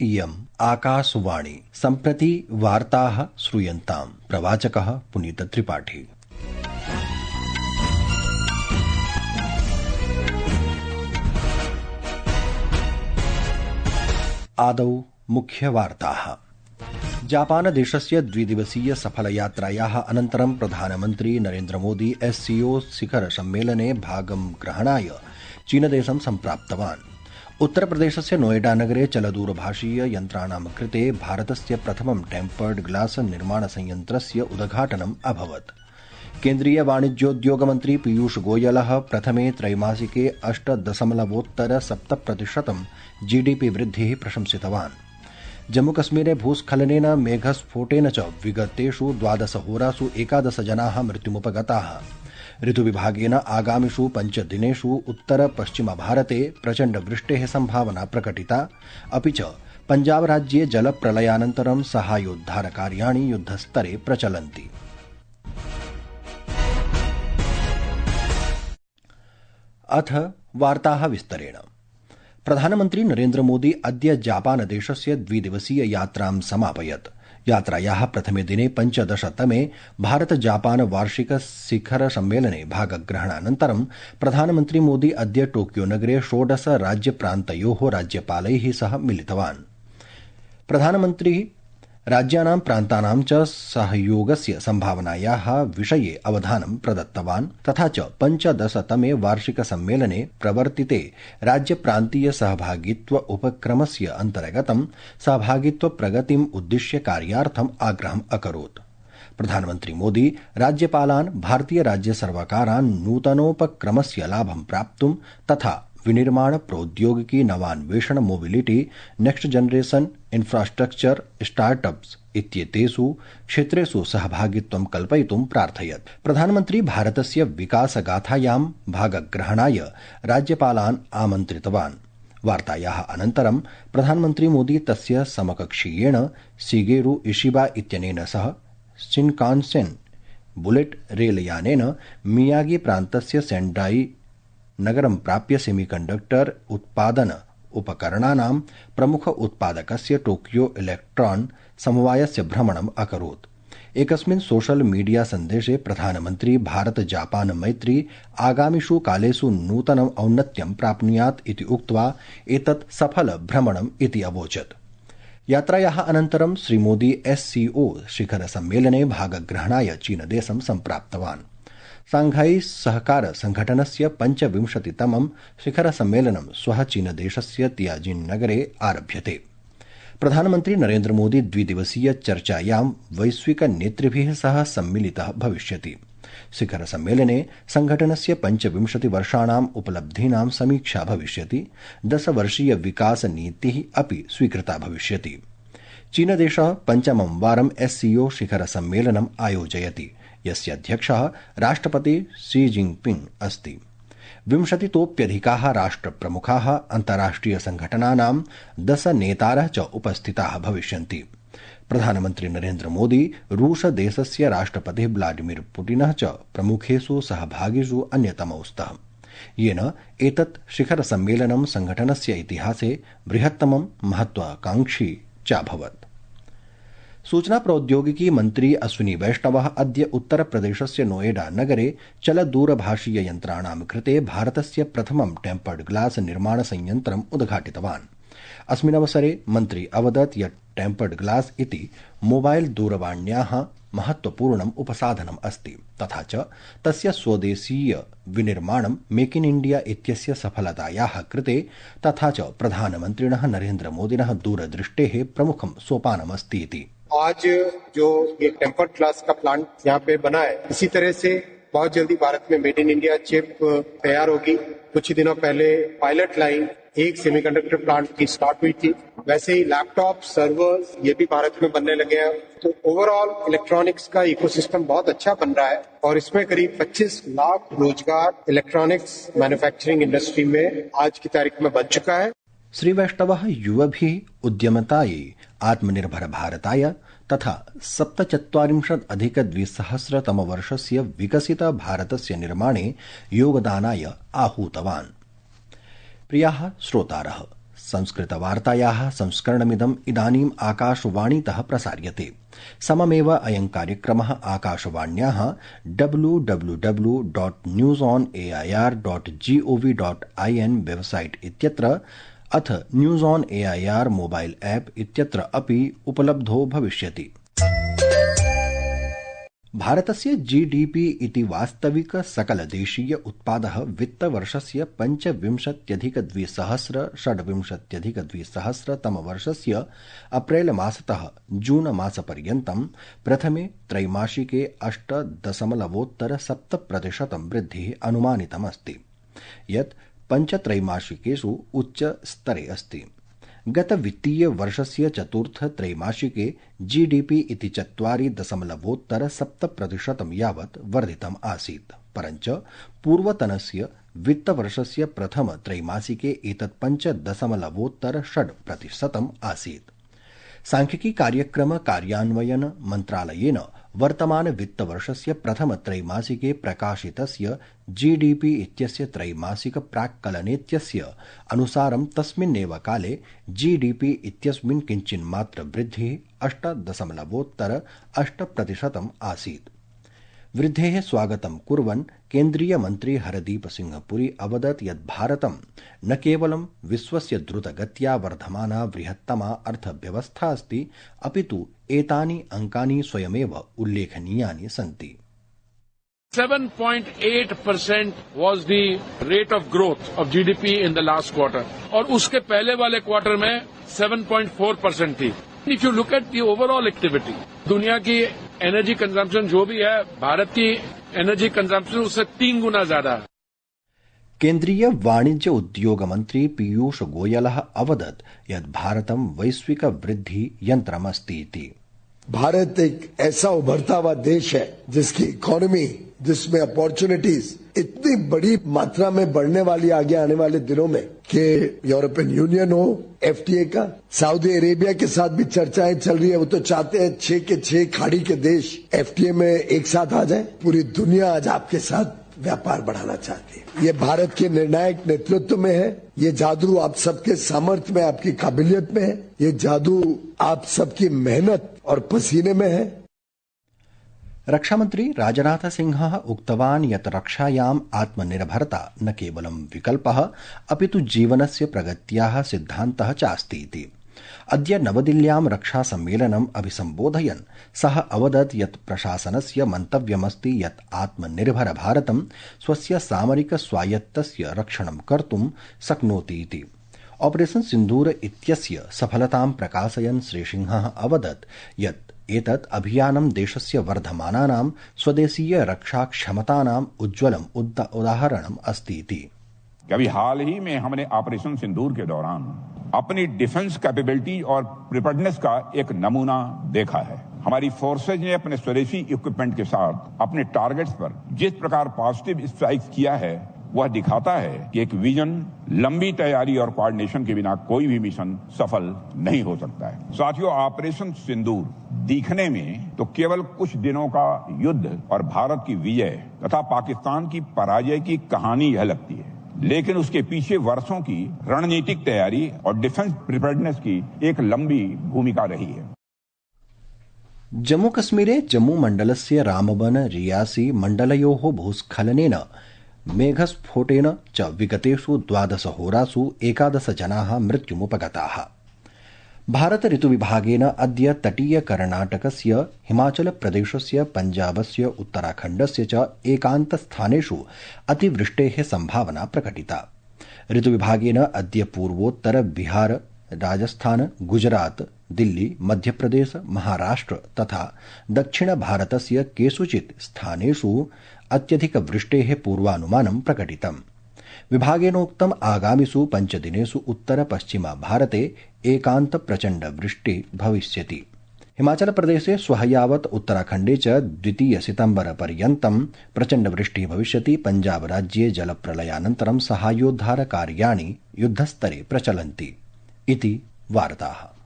इयम् आकाशवाणी। सम्प्रति वार्ताः श्रूयन्ताम्। प्रवाचकः पुनीतत्रिपाठी। आदौ मुख्यवार्ताः। जापानदेशस्य द्विदिवसीय सफलयात्रायाः अनन्तरं प्रधानमन्त्री नरेन्द्रमोदी SCO शिखरसम्मेलने भागं ग्रहणाय चीनदेशं सम्प्राप्तवान्। उत्तरप्रदेशस्य नोएडानगरे चलदूरभाषीय यन्त्राणां कृते भारतस्य प्रथमं टेम्पर्ड ग्लास निर्माणसंयन्त्रस्य उद्घाटनम् अभवत्। केन्द्रीय वाणिज्योद्योगमन्त्री पीयूष गोयलः प्रथमे त्रैमासिके 8.7% GDP वृद्धिः प्रशंसितवान्। जम्मूकश्मीरे भूस्खलनेन मेघस्फोटेन च विगतेषु 12 होरासु 11 जनाः मृत्युमुपगताः। ऋतुविभागेन आगामिषु 5 दिनेषु उत्तर-पश्चिमभारते प्रचण्डवृष्टेः सम्भावना प्रकटिता। अपि च पञ्जाबराज्ये जलप्रलयानन्तरं साहाय्योद्धारकार्याणि युद्धस्तरे प्रचलन्ति। अथ वार्ताः विस्तरेण। प्रधानमन्त्री नरेन्द्रमोदी अद्य जापानदेशस्य द्विदिवसीय यात्रां समापयत्। यात्रायाः प्रथमे दिने 15तमे भारत जापान वार्षिक शिखर सम्मेलने भागग्रहणानन्तरं प्रधानमन्त्री मोदी अद्य टोक्यो नगरे 16 राज्यप्रान्तयोः राज्यपालैः सह मिलितवान्। प्रधानमन्त्री राज्यानां प्रान्तानां च सहयोगस्य सम्भावनायाः विषये अवधानं प्रदत्तवान्। तथा च 15तमे वार्षिक सम्मेलने प्रवर्तिते राज्यप्रान्तीय सहभागित्व उपक्रमस्य अन्तर्गतं सहभागित्व प्रगतिम् उद्दिश्य कार्यार्थम् आग्रहम् अकरोत्। प्रधानमन्त्री मोदी राज्यपालान् भारतीय राज्य सर्वकारान् नूतनोपक्रमस्य लाभं प्राप्तुं तथा विनिर्माण प्रौद्योगिकी नवान्वेषण mobility next generation infrastructure startups इत्येतेषु क्षेत्रेषु सहभागित्वं कल्पयितुं प्रार्थयत्। प्रधानमन्त्री भारतस्य विकासगाथायां भागग्रहणाय राज्यपालान् आमन्त्रितवान्। वार्तायाः अनन्तरं प्रधानमन्त्री मोदी तस्य समकक्षीयेण शिगेरु इशिबा इत्यनेन सह शिन्कान्सेन् बुलेट रेलयानेन मियागी प्रान्तस्य सेण्डाई नगरं प्राप्य सेमीकण्डक्टर उत्पादन उपकरणानां प्रमुख उत्पादकस्य टोक्यो इलेक्ट्रॉन समवायस्य भ्रमणम् अकरोत्। एकस्मिन् सोशल मीडिया सन्देशे प्रधानमन्त्री भारत जापान मैत्री आगामिषु कालेषु नूतनम् औन्नत्यं प्राप्नुयात् इति उक्त्वा एतत् सफल भ्रमणम् इति अवोचत्। यात्रायाः अनन्तरं श्रीमोदी SCO शिखरसम्मेलने भागग्रहणाय चीनदेशं सम्प्राप्तवान्। शांघाई सहकार संघटनस्य 25तमं शिखरसम्मेलनं श्वः चीनदेशस्य तियाजिन नगरे आरभ्यते। प्रधानमन्त्री नरेन्द्रमोदी द्विदिवसीय चर्चायां वैश्विक नेतृभिः सह सम्मिलितः भविष्यति। शिखरसम्मेलने संघटनस्य 25 वर्षाणाम् उपलब्धीनां समीक्षा भविष्यति। 10 वर्षीय विकास नीतिः अपि स्वीकृता भविष्यति। चीनदेशः पञ्चमं वारं SCO शिखरसम्मेलनम् आयोजयति, यस्य अध्यक्षः राष्ट्रपति शी जिनपिंग अस्ति। 20तोऽप्यधिकाः राष्ट्रप्रमुखाः अन्ताराष्ट्रिय संघटनानां 10 नेतारः च उपस्थिताः भविष्यन्ति। प्रधानमन्त्री नरेन्द्र मोदी रूसदेशस्य राष्ट्रपतिः व्लादिमीर पुतिनः च प्रमुखेषु सहभागिषु अन्यतमौ स्तः, येन एतत् शिखरसम्मेलनं संघटनस्य इतिहासे बृहत्तमं महत्वाकांक्षी चाभवत्। सूचना प्रौद्योगिकी मन्त्री अश्विनी वैष्णवः अद्य उत्तरप्रदेशस्य नोएडा नगरे चलदूरभाषीय यन्त्राणां कृते भारतस्य प्रथमं टेम्पर्ड ग्लास निर्माणसंयन्त्रम् उद्घाटितवान्। अस्मिन् अवसरे मन्त्री अवदत् यत् टेम्पर्ड ग्लास इति मोबाइल दूरवाण्याः महत्वपूर्णम् उपसाधनम् अस्ति, तथा च तस्य स्वदेशीय विनिर्माणं मेक इन इंडिया इत्यस्य सफलतायाः कृते तथा च प्रधानमन्त्रिणः नरेन्द्र मोदिनः दूरदृष्टेः प्रमुखं सोपानमस्ति इति। आज जो ये टेम्पर्ड ग्लास का प्लांट यहाँ पे बना है, इसी तरह से बहुत जल्दी भारत में मेड इन इंडिया चिप तैयार होगी। कुछ ही दिनों पहले पायलट लाइन एक सेमीकंडक्टर प्लांट की स्टार्ट हुई थी। वैसे ही लैपटॉप, सर्वर्स ये भी भारत में बनने लगे हैं। तो ओवरऑल इलेक्ट्रॉनिक्स का इकोसिस्टम बहुत अच्छा बन रहा है और इसमें करीब 25 लाख रोजगार इलेक्ट्रॉनिक्स मैन्युफैक्चरिंग इंडस्ट्री में आज की तारीख में बन चुका है। श्री वैष्णवः युवभिः उद्यमतायै आत्मनिर्भर भारताय तथा 47+2000तमवर्षस्य विकसित भारतस्य निर्माणे योगदानाय आहूतवान्। प्रियाः श्रोतारः, संस्कृतवार्तायाः संस्करणमिदम् इदानीम् आकाशवाणीतः प्रसार्यते। सममेव अयं कार्यक्रमः आकाशवाण्याः www.newsonair.gov.in वेबसाइट इत्यत्र अथ news on AIR mobile app इत्यत्र अपि उपलब्धो भविष्यति। भारतस्य जीडीपी इति वास्तविक सकलदेशीय उत्पादः वित्तवर्षस्य 25,226 तमवर्षस्य अप्रैल मासतः जून मासपर्यन्तं प्रथमे त्रैमासिके 8.7% वृद्धिः अनुमानितमस्ति, यत् पञ्चत्रैमासिकेषु उच्चस्तरे अस्ति। गत वित्तीय वर्षस्य चतुर्थ त्रैमासिके जीडीपी इति 4.7% यावत् वर्धितम् आसीत्, परञ्च पूर्वतनस्य वित्तवर्षस्य प्रथम त्रैमासिके एतत् 5.6% आसीत्। सांख्यिकी कार्यक्रम कार्यान्वयन मन्त्रालयेन वर्तमान वित्तवर्षस्य प्रथम त्रैमासिके प्रकाशितस्य जीडीपी इत्यस्य त्रैमासिक प्राक्कलनेत्यस्य अनुसारं तस्मिन्नेव काले जीडीपी इत्यस्मिन् किञ्चिन्मात्र वृद्धिः 8.8% आसीत्। वृद्धेः स्वागतं कुर्वन् केन्द्रीय मन्त्री हरदीप सिंह पुरी अवदत् यत् भारतं न केवलं विश्वस्य द्रुतगत्या वर्धमाना बृहत्तमा अर्थव्यवस्था अस्ति, अपितु एतानि अंकानि स्वयमेव उल्लेखनीयानि सन्ति। 7.8% was the rate of growth of GDP in the last quarter, और उसके पहले वाले क्वार्टर में 7.4% थी। If you look at the overall activity, दुनिया की एनर्जी कंजम्पशन जो भी है, भारत की एनर्जी कंजम्पशन उससे 3 गुना ज्यादा है। केन्द्रीय वाणिज्य उद्योग मंत्री पीयूष गोयलः अवदत् यत् भारतं वैश्विक वृद्धि यन्त्रमस्ति इति। भारत एक ऐसा उभरता हुआ देश है जिसकी इकोनॉमी, जिसमें अपॉर्चुनिटीज इतनी बड़ी मात्रा में बढ़ने वाली आगे आने वाले दिनों में कि यूरोपियन यूनियन हो, एफटीए का, सऊदी अरेबिया के साथ भी चर्चाएं चल रही है। वो तो चाहते हैं 6 के 6 खाड़ी के देश एफटीए में एक साथ आ जाए। पूरी दुनिया आज आपके साथ व्यापार बढ़ाना चाहती है। ये भारत के निर्णायक नेतृत्व में है। ये जादू आप सबके सामर्थ्य में, आपकी काबिलियत में है। ये जादू आप सबकी मेहनत और पसीने में है। रक्षामन्त्री राजनाथ सिंहः उक्तवान् यत् रक्षायाम् आत्मनिर्भरता न केवलं विकल्पः, अपितु जीवनस्य प्रगत्याः सिद्धान्तः चास्ति इति। अद्य नवदिल्ल्यां रक्षासम्मेलनम् अभिसम्बोधयन् सः अवदत् यत् प्रशासनस्य मन्तव्यमस्ति यत् आत्मनिर्भर भारतं स्वस्य सामरिक स्वायत्तस्य रक्षणं कर्तुं शक्नोति इति। ऑपरेशन सिन्दूर इत्यस्य सफलतां प्रकाशयन् श्रीसिंहः अवदत् यत् एतत् अभियानं देशस्य वर्धमानानां स्वदेशीय रक्षा क्षमतानां उज्ज्वलम् उदाहरणम् अस्ति इति। अभी हाल ही में हमने ऑपरेशन सिंदूर के दौरान अपनी डिफेंस कैपेबिलिटी और प्रिपेयर्डनेस का एक नमूना देखा है। हमारी फोर्सेज ने अपने स्वदेशी इक्विपमेंट के साथ अपने टारगेट्स पर जिस प्रकार पॉजिटिव स्ट्राइक्स किया है, वह दिखाता है कि एक विजन, लंबी तैयारी और कोऑर्डिनेशन के बिना कोई भी मिशन सफल नहीं हो सकता है। साथियों, ऑपरेशन सिंदूर दिखने में तो केवल कुछ दिनों का युद्ध और भारत की विजय तथा पाकिस्तान की पराजय की कहानी यह लगती है, लेकिन उसके पीछे वर्षों की रणनीतिक तैयारी और डिफेंस प्रिपेयर्डनेस की एक लंबी भूमिका रही है। जम्मू कश्मीरे जम्मू मण्डलस्य रामबन रियासी मण्डलयोः भूस्खलनेन मेघस्फोटेन च विगतेषु 12 होरासु 11 जनाः मृत्युमुपगताः। भारत ऋतुविभागेन अद्य तटीय कर्णाटकस्य, हिमाचल प्रदेशस्य, पञ्जाबस्य, उत्तराखण्डस्य च एकान्तस्थानेषु अतिवृष्टेः संभावना प्रकटिता। ऋतुविभागेन अद्य पूर्वोत्तर बिहार, राजस्थान, गुजरात, दिल्ली, मध्यप्रदेश, महाराष्ट्र तथा दक्षिण भारतस्य केषुचित् स्थानेषु अत्यधिकवृष्टेः पूर्वानुमानं प्रकटितम्। विभागेनोक्तम् आगामिषु 5 दिनेषु उत्तर पश्चिम भारते एकान्त प्रचण्ड वृष्टि भविष्यति। हिमाचल प्रदेशे श्वः यावत्, उत्तराखण्डे च 2 सितम्बर पर्यन्तं प्रचण्ड वृष्टिः भविष्यति। पञ्जाब राज्ये जलप्रलयानन्तरं साहाय्योद्धार कार्याणि युद्धस्तरे प्रचलन्ति इति वार्ताः।